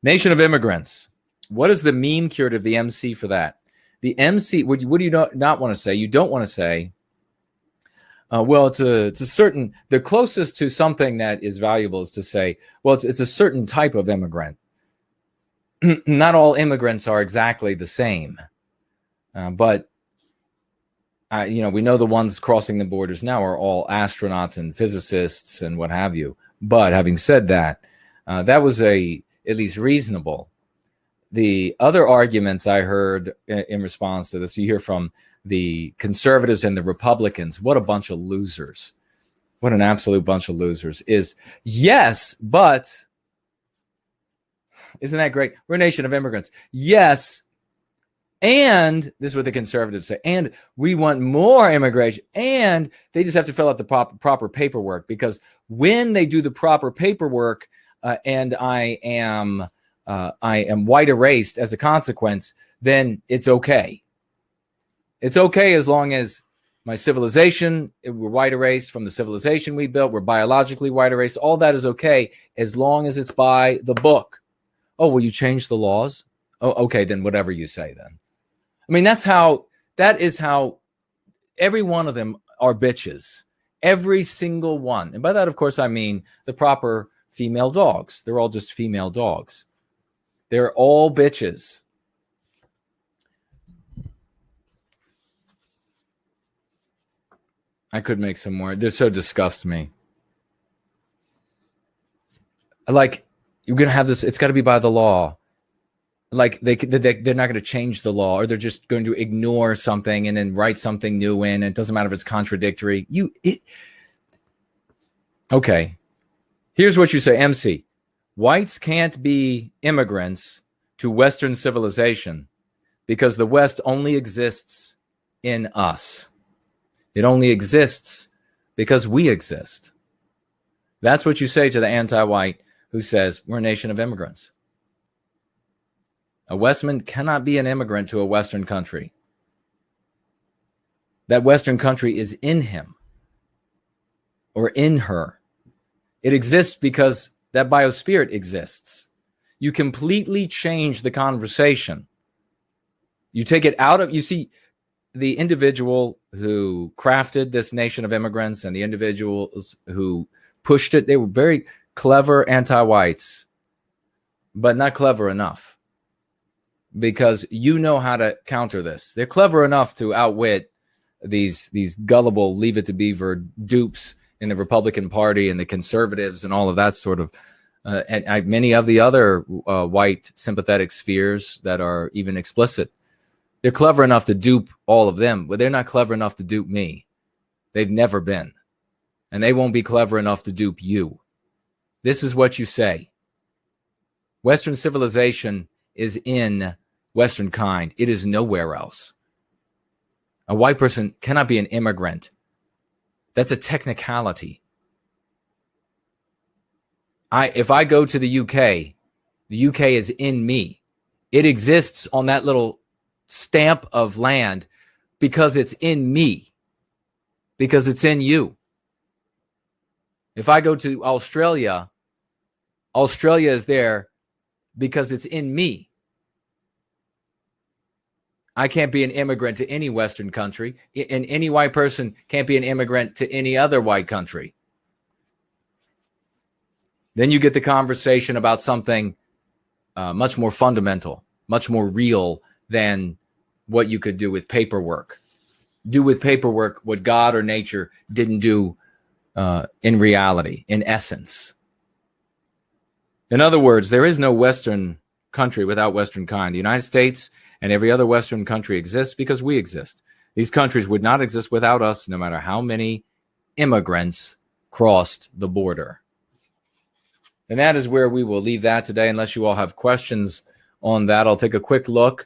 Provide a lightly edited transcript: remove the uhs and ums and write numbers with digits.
Nation of Immigrants. What is the meme curative, the MC for that? The MC, what do you not want to say? You don't want to say, well, it's a certain, the closest to something that is valuable is to say, well, it's a certain type of immigrant. Not all immigrants are exactly the same. But we know the ones crossing the borders now are all astronauts and physicists and what have you. But having said that, that was at least reasonable. The other arguments I heard in response to this, you hear from the conservatives and the Republicans, what a bunch of losers. What an absolute bunch of losers. Is yes, but isn't that great? We're a nation of immigrants. Yes, and this is what the conservatives say, and we want more immigration, and they just have to fill out the proper paperwork, because when they do the proper paperwork and I am white erased as a consequence, then it's okay. It's okay as long as my civilization, we're white erased from the civilization we built, we're biologically white erased. All that is okay as long as it's by the book. Oh, will you change the laws? Oh, okay, then whatever you say then. I mean, that is how every one of them are bitches. Every single one. And by that, of course, I mean the proper female dogs. They're all just female dogs. They're all bitches. I could make some more. They're so disgust me. Like, you're going to have this, it's got to be by the law. Like they're not going to change the law, or they're just going to ignore something and then write something new in. It doesn't matter if it's contradictory. Okay. Here's what you say, MC. Whites can't be immigrants to Western civilization because the West only exists in us. It only exists because we exist. That's what you say to the anti-white who says we're a nation of immigrants. A Westman cannot be an immigrant to a Western country. That Western country is in him or in her. It exists because that biospirit exists. You completely change the conversation. You take it out of, you see, the individual who crafted this nation of immigrants and the individuals who pushed it, they were very clever anti-whites, but not clever enough. Because you know how to counter this. They're clever enough to outwit these gullible Leave It to Beaver dupes in the Republican Party and the conservatives and all of that sort of, and many of the other white sympathetic spheres that are even explicit. They're clever enough to dupe all of them, but they're not clever enough to dupe me. They've never been. And they won't be clever enough to dupe you. This is what you say. Western civilization is in Western kind. It is nowhere else. A white person cannot be an immigrant. That's a technicality. If I go to the UK is in me. It exists on that little stamp of land because it's in me, because it's in you. If I go to Australia, Australia is there because it's in me. I can't be an immigrant to any Western country, and any white person can't be an immigrant to any other white country. Then you get the conversation about something much more fundamental, much more real than what you could do with paperwork. Do with paperwork what God or nature didn't do in reality, in essence. In other words, there is no Western country without Western kind. The United States and every other Western country exists because we exist. These countries would not exist without us, no matter how many immigrants crossed the border. And that is where we will leave that today, unless you all have questions on that. I'll take a quick look.